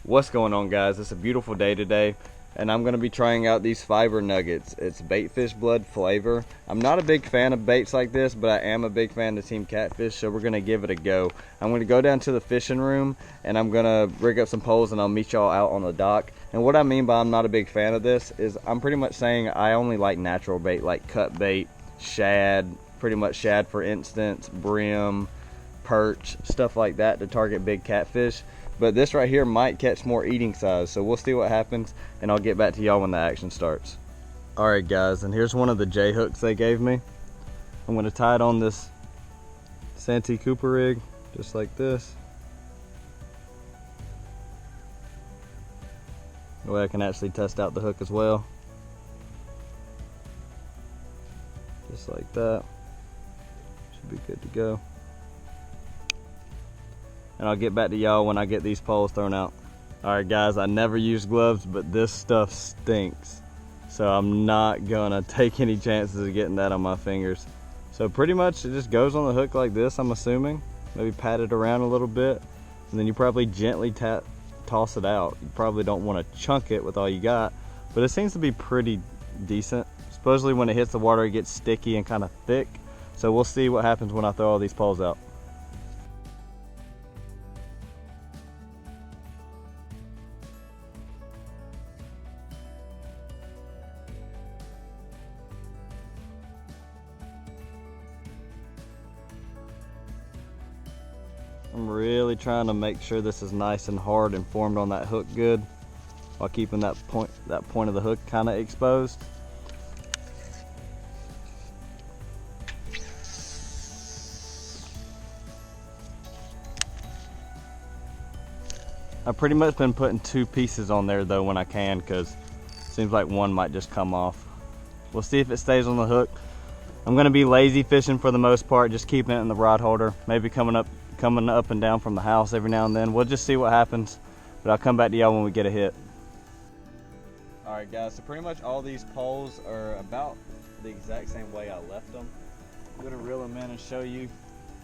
What's going on, guys? It's a beautiful day today and I'm going to be trying out these fiber nuggets. It's bait fish blood flavor. I'm not a big fan of baits like this, but I am a big fan of Team Catfish, so we're going to give it a go. I'm going to go down to the fishing room and I'm going to rig up some poles and I'll meet y'all out on the dock. And what I mean by I'm not a big fan of this is I'm pretty much saying I only like natural bait, like cut bait, shad, pretty much shad for instance, brim, perch, stuff like that to target big catfish. But this right here might catch more eating size, so we'll see what happens and I'll get back to y'all when the action starts. Alright guys, and here's one of the J hooks they gave me. I'm going to tie it on this Santee Cooper rig just like this. That way I can actually test out the hook as well. Just like that. Should be good to go. And I'll get back to y'all when I get these poles thrown out. Alright guys, I never use gloves, but this stuff stinks. So I'm not gonna take any chances of getting that on my fingers. So pretty much it just goes on the hook like this, I'm assuming. Maybe pat it around a little bit. And then you probably gently toss it out. You probably don't want to chunk it with all you got, but it seems to be pretty decent. Supposedly when it hits the water it gets sticky and kind of thick. So we'll see what happens when I throw all these poles out. I'm really trying to make sure this is nice and hard and formed on that hook good, while keeping that point of the hook kind of exposed. I've pretty much been putting 2 pieces on there though when I can, because it seems like one might just come off. We'll see if it stays on the hook. I'm going to be lazy fishing for the most part, just keeping it in the rod holder, maybe coming up and down from the house every now and then. We'll just see what happens, but I'll come back to y'all when we get a hit. Alright guys, so pretty much all these poles are about the exact same way I left them. I'm going to reel them in and show you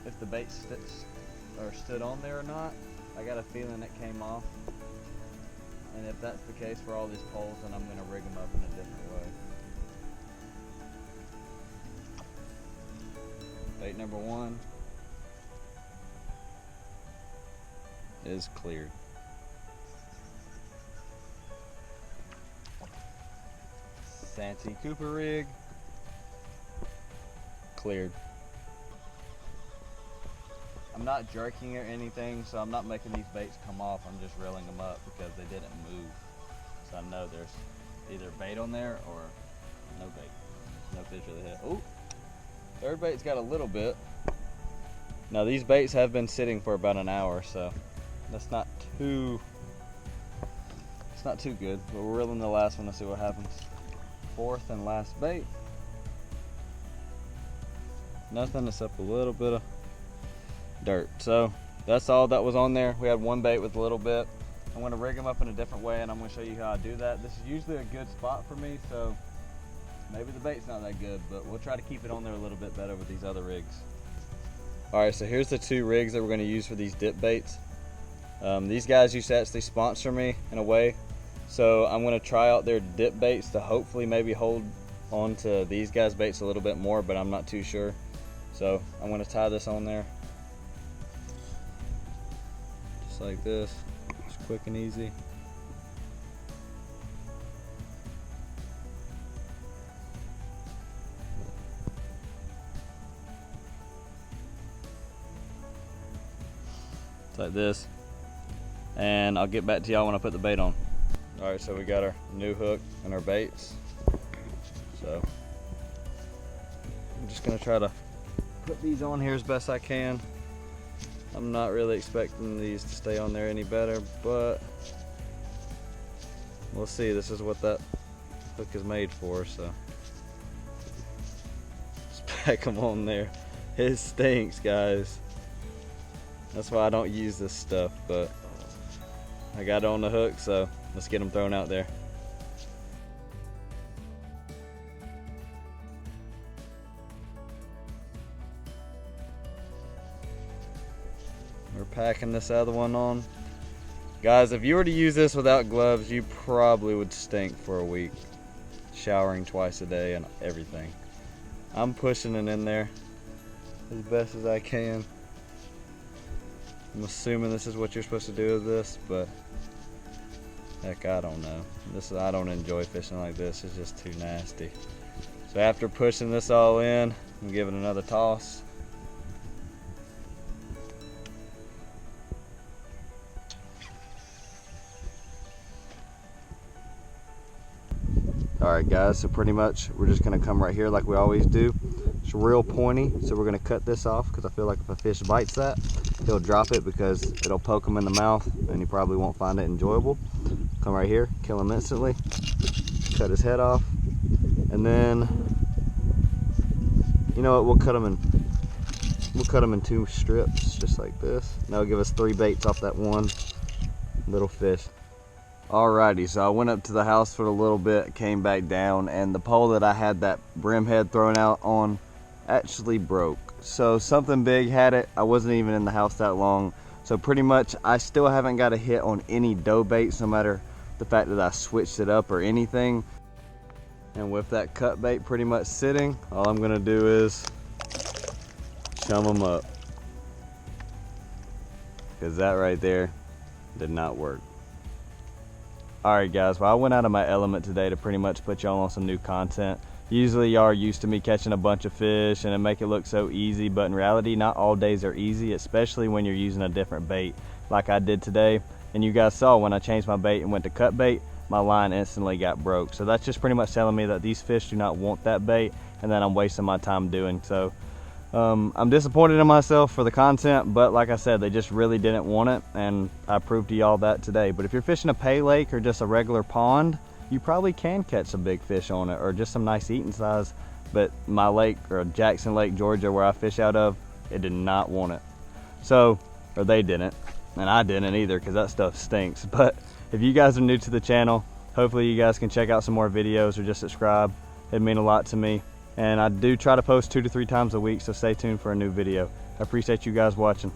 if the bait stood on there or not. I got a feeling it came off, and if that's the case for all these poles, then I'm going to rig them up in a different way. Bait number 1 is cleared. Santee Cooper rig, cleared. I'm not jerking or anything, so I'm not making these baits come off. I'm just reeling them up because they didn't move. So I know there's either bait on there or no bait. No fish really hit. Oh, third bait's got a little bit. Now these baits have been sitting for about an hour, so that's not too good. But we're reeling the last one to see what happens. 4th and last bait. Nothing except a little bit of dirt. So that's all that was on there. We had 1 bait with a little bit. I'm going to rig them up in a different way and I'm going to show you how I do that. This is usually a good spot for me, so maybe the bait's not that good, but we'll try to keep it on there a little bit better with these other rigs. Alright, so here's the 2 rigs that we're going to use for these dip baits. These guys used to actually sponsor me in a way, so I'm going to try out their dip baits to hopefully maybe hold on to these guys' baits a little bit more, but I'm not too sure. So I'm going to tie this on there just like this. It's quick and easy. It's like this, and I'll get back to y'all when I put the bait on. Alright, so we got our new hook and our baits. So I'm just going to try to put these on here as best I can. I'm not really expecting these to stay on there any better, but we'll see. This is what that hook is made for, so just pack them on there. It stinks, guys. That's why I don't use this stuff, but I got it on the hook, so let's get them thrown out there. We're packing this other one on. Guys, if you were to use this without gloves, you probably would stink for a week. Showering twice a day and everything. I'm pushing it in there as best as I can. I'm assuming this is what you're supposed to do with this, but heck, I don't know. I don't enjoy fishing like this. It's just too nasty. So after pushing this all in, I'm give it another toss. Alright guys, so pretty much we're just going to come right here like we always do. It's real pointy, so we're going to cut this off because I feel like if a fish bites that, he'll drop it because it'll poke him in the mouth and he probably won't find it enjoyable. Come right here, kill him instantly, cut his head off, and then, you know what, we'll cut him in 2 strips just like this. And that'll give us 3 baits off that one little fish. Alrighty, so I went up to the house for a little bit, came back down, and the pole that I had that brim head thrown out on actually broke. So something big had it. I wasn't even in the house that long. So pretty much I still haven't got a hit on any dough baits, no matter the fact that I switched it up or anything. And with that cut bait pretty much sitting, all I'm gonna do is chum them up. Because that right there did not work. Alright guys, well I went out of my element today to pretty much put y'all on some new content. Usually y'all are used to me catching a bunch of fish and it make it look so easy, but in reality not all days are easy, especially when you're using a different bait like I did today. And you guys saw when I changed my bait and went to cut bait, my line instantly got broke. So that's just pretty much telling me that these fish do not want that bait and that I'm wasting my time doing so. I'm disappointed in myself for the content, but like I said, they just really didn't want it, and I proved to y'all that today. But if you're fishing a pay lake or just a regular pond, you probably can catch some big fish on it, or just some nice eating size. But my lake, or Jackson Lake, Georgia, where I fish out of, it did not want it. So, or they didn't, and I didn't either, because that stuff stinks. But if you guys are new to the channel, hopefully you guys can check out some more videos or just subscribe. It'd mean a lot to me. And I do try to post 2 to 3 times a week, so stay tuned for a new video. I appreciate you guys watching.